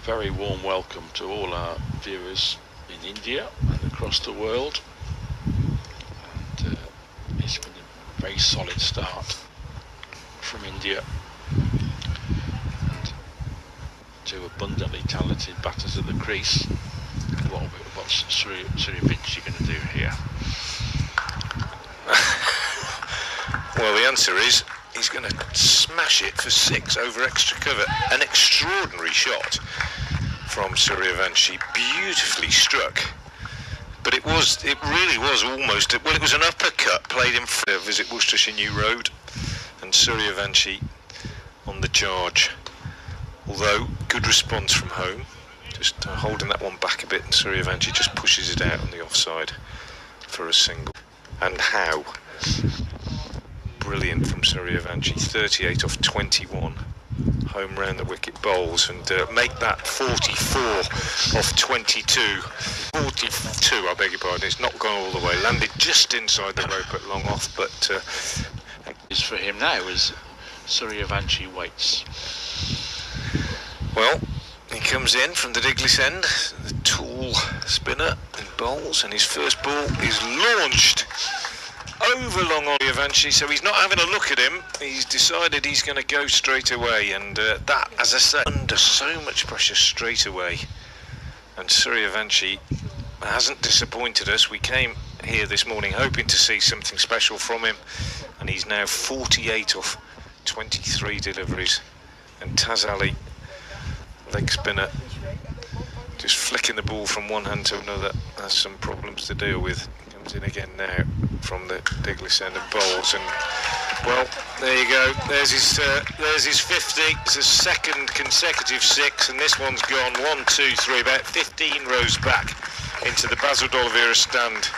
very warm welcome to all our viewers in India and across the world. And it's been a very solid start from India. And two abundantly talented batters at the crease. What's Suryavanshi going to do here? Well, the answer is he's going to smash it for 6 over extra cover. An extraordinary shot from Suryavanshi, beautifully struck. But it really was almost, well, it was an uppercut played in front of Visit Worcestershire New Road, and Suryavanshi on the charge. Although, good response from home, just holding that one back a bit, and Suryavanshi just pushes it out on the offside for a single. And how brilliant from Suryavanshi, 38 off 21, home round the wicket bowls, and make that 44 off 22. 42, I beg your pardon, it's not gone all the way, landed just inside the rope at long off, but is for him now as Suryavanshi waits. Well, he comes in from the Diglis end, the tall spinner and bowls, and his first ball is launched over long on Suryavanshi, so he's not having a look at him, he's decided he's going to go straight away, and that, as I say, under so much pressure straight away. And Suryavanshi hasn't disappointed us. We came here this morning hoping to see something special from him, and he's now 48 off 23 deliveries. And Taz Ali, leg spinner, just flicking the ball from one hand to another, has some problems to deal with. Comes in again now from the Diglis end and bowls, and well, there you go, there's his 50. It's a second consecutive 6, and this one's gone 1, 2, 3, about 15 rows back into the Basil D'Oliveira stand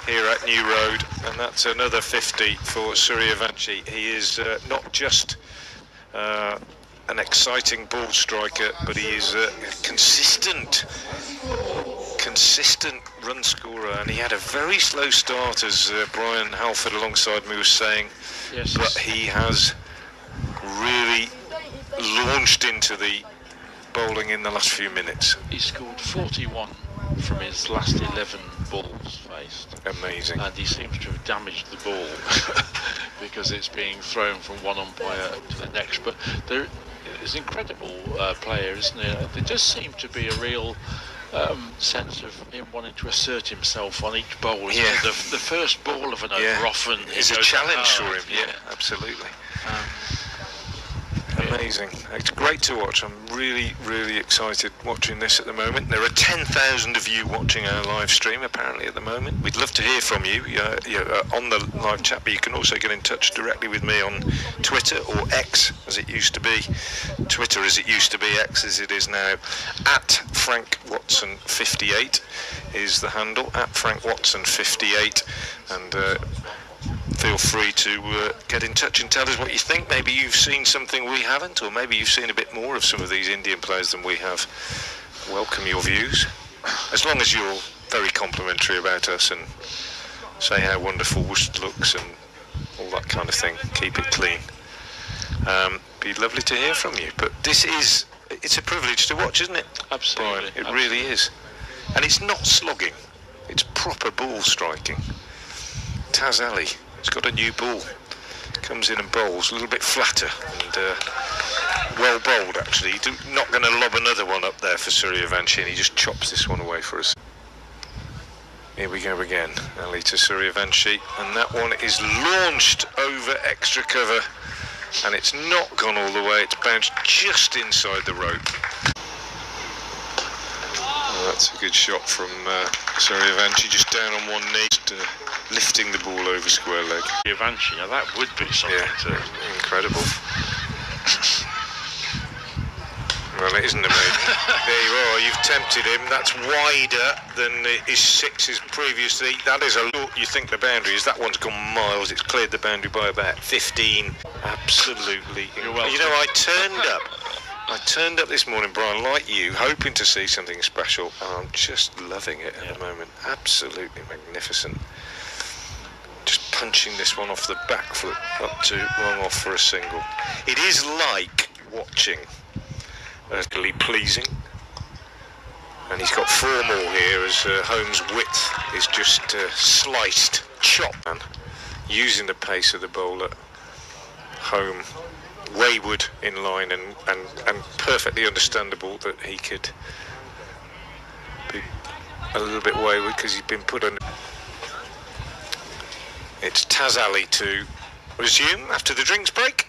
here at New Road, and that's another 50 for Suryavanshi. He is not just an exciting ball striker, but he is a consistent run scorer, and he had a very slow start, as Brian Halford alongside me was saying. Yes, but he has really launched into the bowling in the last few minutes. He scored 41 from his last 11 balls faced. Amazing. And he seems to have damaged the ball because it's being thrown from one umpire to the next. But there is an incredible player, isn't there? There does seem to be a real sense of him wanting to assert himself on each bowl. Yeah. The first ball of an over often is a challenge for him. Yeah, absolutely. Amazing. It's great to watch. I'm really excited watching this at the moment. There are 10,000 of you watching our live stream apparently at the moment. We'd love to hear from you on the live chat, but you can also get in touch directly with me on Twitter, or X as it used to be. Twitter as it used to be, X as it is now. At Frank Watson 58 is the handle, at Frank Watson 58, and feel free to get in touch and tell us what you think. Maybe you've seen something we haven't, or maybe you've seen a bit more of some of these Indian players than we have. Welcome your views, as long as you're very complimentary about us and say how wonderful Worcester looks and all that kind of thing. Keep it clean. Be lovely to hear from you. But it's a privilege to watch, isn't it? Absolutely. Brian? It really is. And it's not slogging, it's proper ball striking. Taz Ali, he's got a new ball, comes in and bowls a little bit flatter, and well bowled actually. Not going to lob another one up there for Suryavanshi, and he just chops this one away for us. Here we go again, Ali to Suryavanshi, and that one is launched over extra cover, and it's not gone all the way, it's bounced just inside the rope. Oh, that's a good shot from Suryavanshi, just down on one knee, lifting the ball over square leg. Suryavanshi, now that would be something to... Incredible. Well, it isn't amazing. There you are, you've tempted him. That's wider than his 6s previously. That is a look, you think the boundary is. That one's gone miles. It's cleared the boundary by about 15. Absolutely. You're welcome. You know, I turned up this morning, Brian, like you, hoping to see something special, and I'm just loving it at the moment. Absolutely magnificent. Just punching this one off the back foot up to long off for a single. It is like watching, really pleasing, And he's got 4 more here as Holmes' width is just sliced, chopped, and using the pace of the bowler. Home wayward in line and perfectly understandable that he could be a little bit wayward because he's been put under. It's Taz Ali to resume after the drinks break.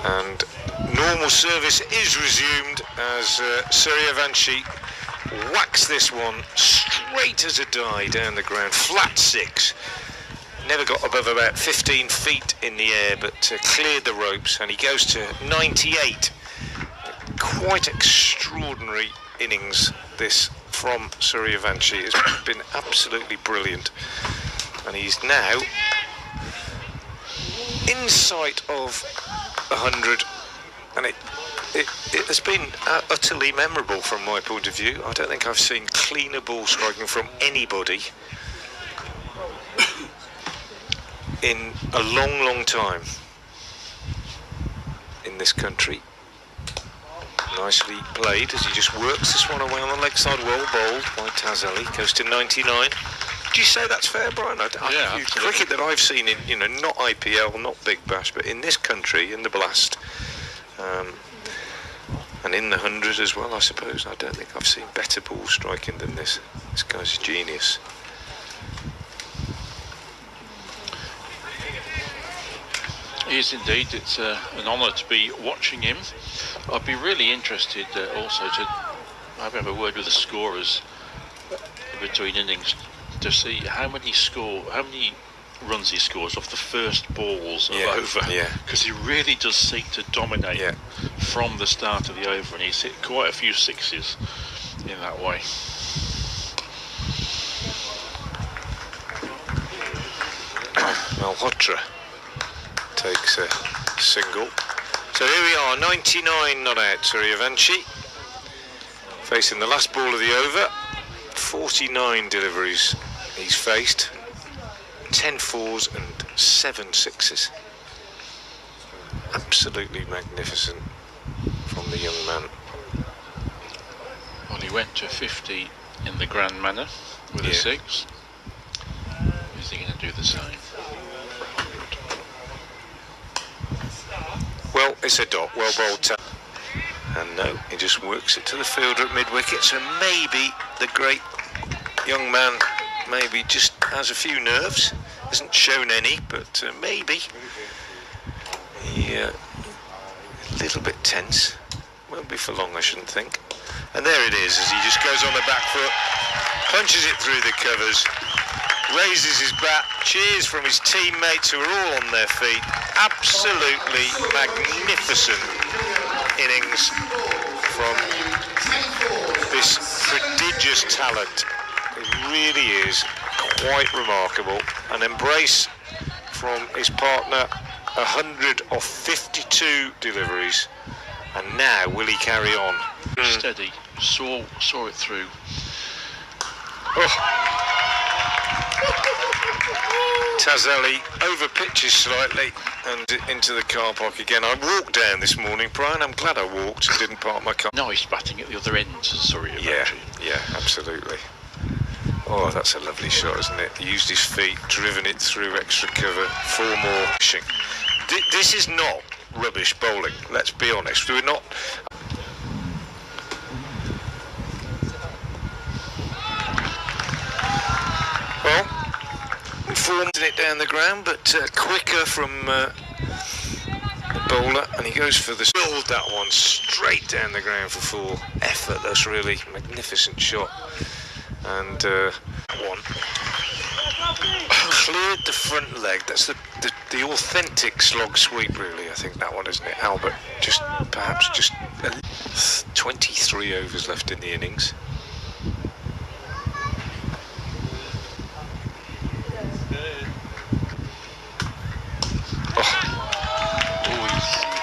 And normal service is resumed as Suryavanshi whacks this one straight as a die down the ground, flat 6. Never got above about 15 feet in the air, but cleared the ropes, and he goes to 98. Quite extraordinary innings this from Suryavanshi. It's been absolutely brilliant, and he's now in sight of 100, and it has been utterly memorable from my point of view. I don't think I've seen cleaner ball striking from anybody in a long time in this country. Nicely played as he just works this one away on the leg side, well bowled by Taz Ali, goes to 99. Do you say that's fair, Brian? Yeah, cricket that I've seen in, not IPL, not Big Bash, but in this country, in the Blast, and in the 100 as well, I suppose. I don't think I've seen better ball striking than this. This guy's a genius. He is indeed. It's an honour to be watching him. I'd be really interested also to have a word with the scorers between innings to see how many runs he scores off the first balls of over. Yeah. Because he really does seek to dominate from the start of the over, and he's hit quite a few 6s in that way. Malhotra takes a single. So here we are, 99 not out, Suryavanshi, facing the last ball of the over. 49 deliveries he's faced, 10 4s and 7 6s. Absolutely magnificent from the young man. Well, he went to 50 in the grand manner with a 6. Is he going to do the same? Well, it's a dot, well bowled. And no, he just works it to the fielder at mid-wicket, so maybe the great young man maybe just has a few nerves, hasn't shown any, but maybe he a little bit tense. Won't be for long, I shouldn't think. And there it is, as he just goes on the back foot, punches it through the covers, raises his bat, cheers from his teammates who are all on their feet. Absolutely magnificent innings from this prodigious talent. It really is quite remarkable. An embrace from his partner, 100 of 52 deliveries, and now will he carry on? Steady, saw it through. Taz Ali over pitches slightly and into the car park again. I walked down this morning, Brian. I'm glad I walked and didn't park my car. Nice batting at the other end, sorry. Yeah, absolutely. Oh, that's a lovely shot, isn't it? He used his feet, driven it through extra cover, 4 more. This is not rubbish bowling, let's be honest. We're not. Well, formed it down the ground, but quicker from the bowler, and he goes for the build that one straight down the ground for 4. Effortless, really magnificent shot, and one cleared the front leg. That's the authentic slog sweep, really. I think that one, isn't it, Albert? Just perhaps just 23 overs left in the innings.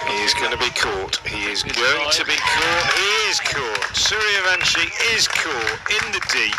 He is going to be caught. He is going to be caught. He is caught. Suryavanshi is caught in the deep.